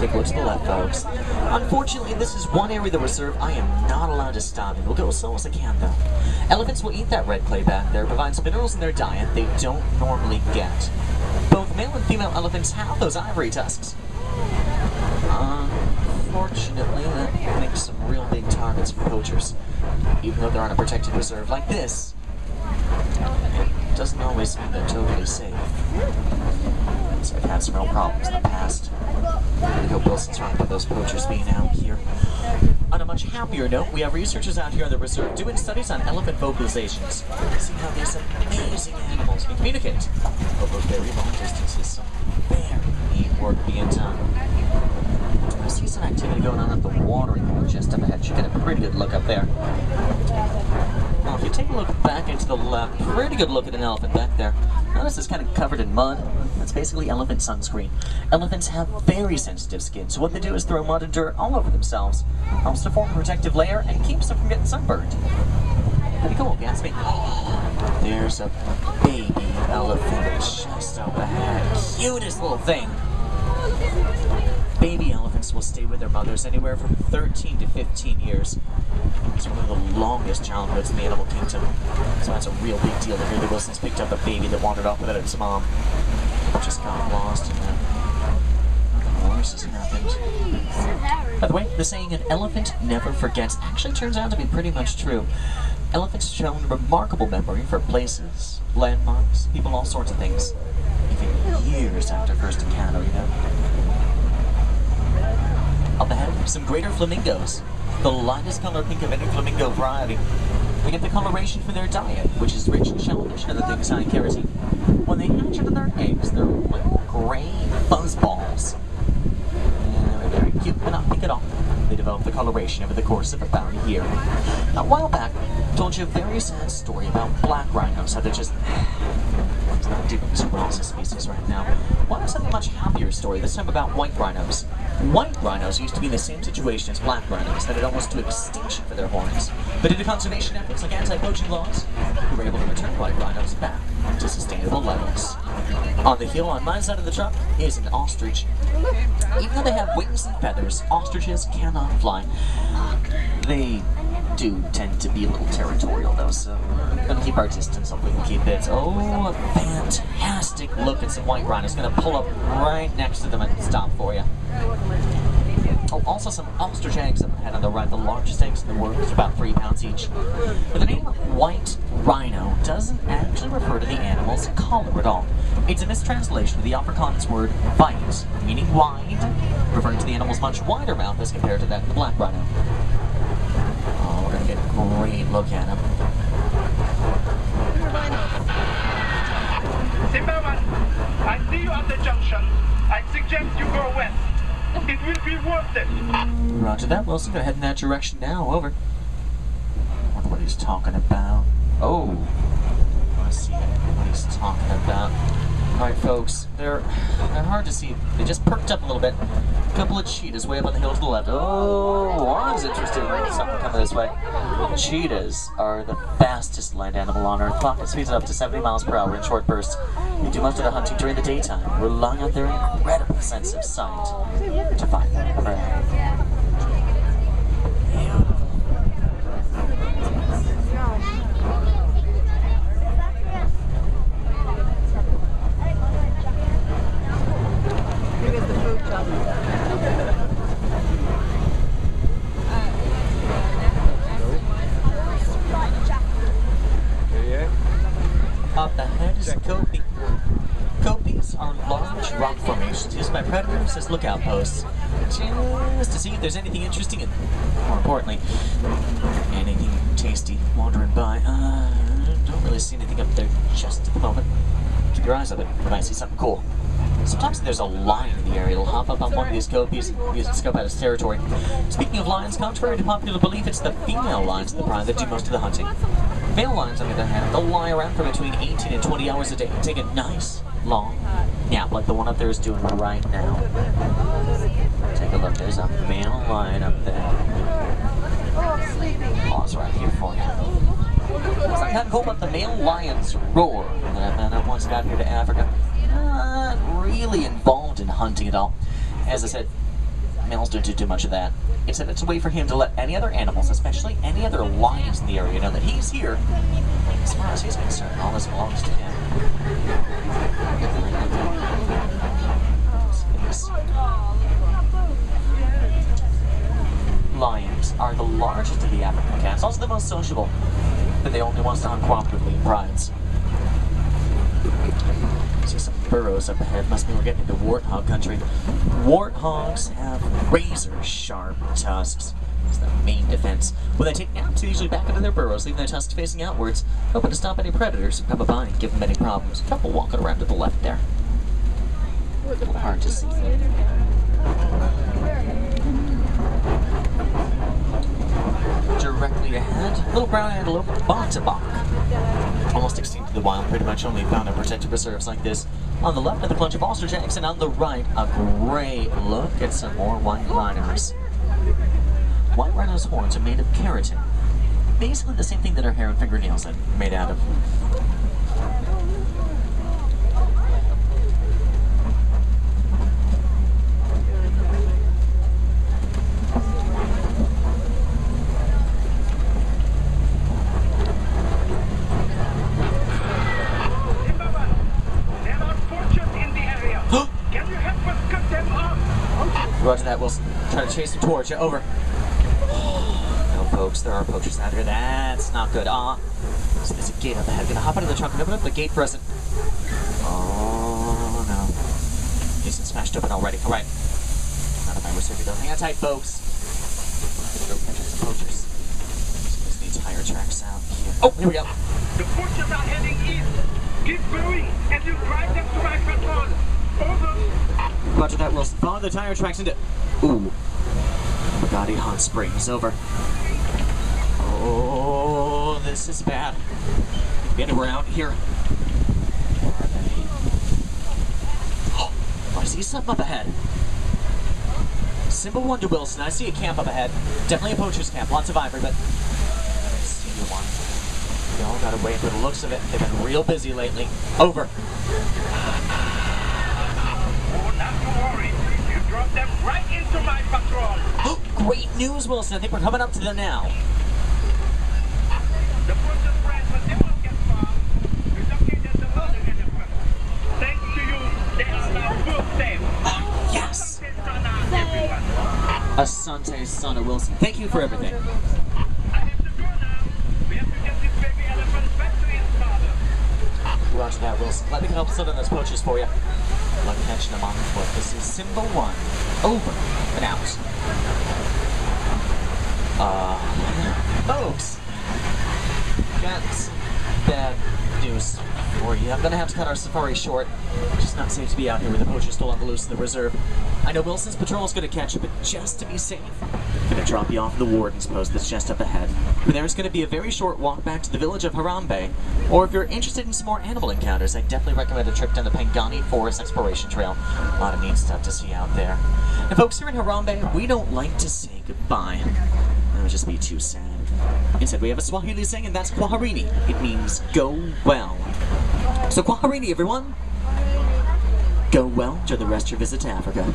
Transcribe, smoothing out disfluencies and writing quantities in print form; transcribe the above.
Take a look to the left, folks. Unfortunately, this is one area of the reserve I am not allowed to stop in. We'll go as slow as I can, though. Elephants will eat that red clay back there, provides minerals in their diet they don't normally get. Both male and female elephants have those ivory tusks. Unfortunately, that makes some real big targets for poachers. Even though they're on a protected reserve like this, it doesn't always mean they're totally safe. So I've had some real problems in the past. I hope Wilson's right about those poachers being out here. On a much happier note, we have researchers out here on the reserve doing studies on elephant vocalizations. See how these amazing animals can communicate over very long distances. Some very neat work being done. I see some activity going on at the watering hole just up ahead. You get a pretty good look up there. Now, if you take a look back into the left, pretty good look at an elephant back there. Notice it's kind of covered in mud. That's basically elephant sunscreen. Elephants have very sensitive skin, so what they do is throw mud and dirt all over themselves. Helps to form a protective layer and keeps them from getting sunburned. Pretty cool, if you ask me. There's a baby elephant just up ahead. Cutest little thing. Baby elephants will stay with their mothers anywhere from 13 to 15 years. It's one of the longest childhoods in the animal kingdom. So that's a real big deal to hear the Wilsons picked up a baby that wandered off without its mom. Just got lost in that. Nothing worse has happened. By the way, the saying, an elephant never forgets, actually turns out to be pretty much true. Elephants show remarkable memory for places, landmarks, people, all sorts of things. Even years after first encounter, you know. Up ahead, some greater flamingos. The lightest color pink of any flamingo variety. They get the coloration for their diet, which is rich in shellfish and other things high in keratin. When they hatch into their eggs, they're little gray buzzballs. They're very cute, but not pink at all. They develop the coloration over the course of about a year. A while back, I told you a very sad story about black rhinos, how they're just not doing super awesome species right now. Well, I have a much happier story, this time about white rhinos. White rhinos used to be in the same situation as black rhinos, headed almost to extinction for their horns. But due to conservation efforts like anti-poaching laws, we were able to return white rhinos back to sustainable levels. On the hill on my side of the truck is an ostrich. Even though they have wings and feathers, ostriches cannot fly. They do tend to be a little territorial though, so we're gonna keep our distance, hopefully we can keep it. Oh, a fantastic look at some white rhinos. Gonna pull up right next to them and stop for you. Oh, also some ostrich eggs up ahead on the right, the largest eggs in the world, it's about 3 pounds each. But the name white rhino doesn't actually refer to the animal's color at all. It's a mistranslation of the Afrikaans word "vite," meaning wide, referring to the animal's much wider mouth as compared to that of the black rhino. Oh, we're gonna get a great look at him. Simba 1, I see you at the junction. I suggest you go west. It will be worth it. Roger that, Wilson. Gonna head in that direction now. Over. I wonder what he's talking about. Oh. I see what he's talking about. Alright, folks. They're hard to see. They just perked up a little bit. A couple of cheetahs way up on the hill to the left. Oh, Juan's interested in something coming this way. Cheetahs are the fastest land animal on Earth. Clock speeds up to 70 miles per hour in short bursts. They do most of the hunting during the daytime, relying on their incredible sense of sight to find their prey. Up ahead is Kopi. Kopis are large rock formations used by predators as lookout posts, just to see if there's anything interesting and, more importantly, anything tasty wandering by. Don't really see anything up there just at the moment. Keep your eyes open, you might see something cool. Sometimes there's a lion in the area. It'll hop up on one of these kopis and use it to scope out its territory. Speaking of lions, contrary to popular belief, it's the female lions of the pride that do most of the hunting. Male lions, on the other hand, they'll lie around for between 18 and 20 hours a day and take a nice, long nap like the one up there is doing right now. Take a look, there's a male lion up there. Pause right here for you. So I can't go about the male lion's roar that I found out once I got here to Africa. Not really involved in hunting at all. As I said, males don't do too much of that. Instead, it's a way for him to let any other animals, especially any other lions in the area, know that he's here. As far as he's concerned, all this belongs to him. Lions are the largest of the African cats, also the most sociable, but the only ones to hunt cooperatively in prides. See some burrows up ahead. Must mean we're getting into warthog country. Warthogs have razor-sharp tusks. It's their main defense. When they take naps, they usually back into their burrows, leaving their tusks facing outwards, hoping to stop any predators who come by and give them any problems. A couple walking around to the left there. A little hard to see. Directly ahead, little brown antelope, Bontabok. Almost extinct in the wild, pretty much only found in protected reserves like this. On the left, a bunch of ostriches, and on the right, a great look at some more white rhinos. White rhino's horns are made of keratin. Basically the same thing that our hair and fingernails are made out of. Roger that, Wilson. Try to chase them towards you. Over. No, folks. There are poachers out here. That's not good. So there's a gate up ahead. Gonna hop out of the truck and open up the gate for us. Oh, no. Isn't smashed open already. All right. Not in my reserve, though. Hang on tight, folks. Go catch some poachers. So this needs higher tracks out here. Oh, here we go. The poachers are heading east. Keep going, and you drive them to my patrol. Over. Roger that, Wilson. Follow the tire tracks into... Ooh. Bugatti Hot Springs. Over. Oh, this is bad. Get around here. Where are they? Oh, I see something up ahead. Simple one to Wilson. I see a camp up ahead. Definitely a poacher's camp. Lots of ivory, but... I don't see one. They all got away for the looks of it. They've been real busy lately. Over. Drop them right into my patrol. Great news, Wilson. I think we're coming up to them now. The poachers ran, but they won't get far. We located the other elephant. Thanks to you, they are now both safe. Yes! Everyone. Asante Sana Wilson. Thank you for everything. I have to go now. We have to get this baby elephant back to his father. Roger that, Wilson. Let me help set on those poachers for you. Like catching them on the foot. This is symbol 1. Over and out. Folks, got bad news for you. I'm gonna have to cut our safari short. It's just not safe to be out here with the poachers still on the loose in the reserve. I know Wilson's patrol's gonna catch you, but just to be safe, I'm gonna drop you off at the warden's post that's just up ahead. From there, it's gonna be a very short walk back to the village of Harambe. Or if you're interested in some more animal encounters, I definitely recommend a trip down the Pangani Forest Exploration Trail. A lot of neat stuff to see out there. And folks, here in Harambe, we don't like to say goodbye. That would just be too sad. Instead, we have a Swahili saying, and that's Kwaherini. It means go well. So Kwaherini, everyone. Go well, enjoy the rest of your visit to Africa.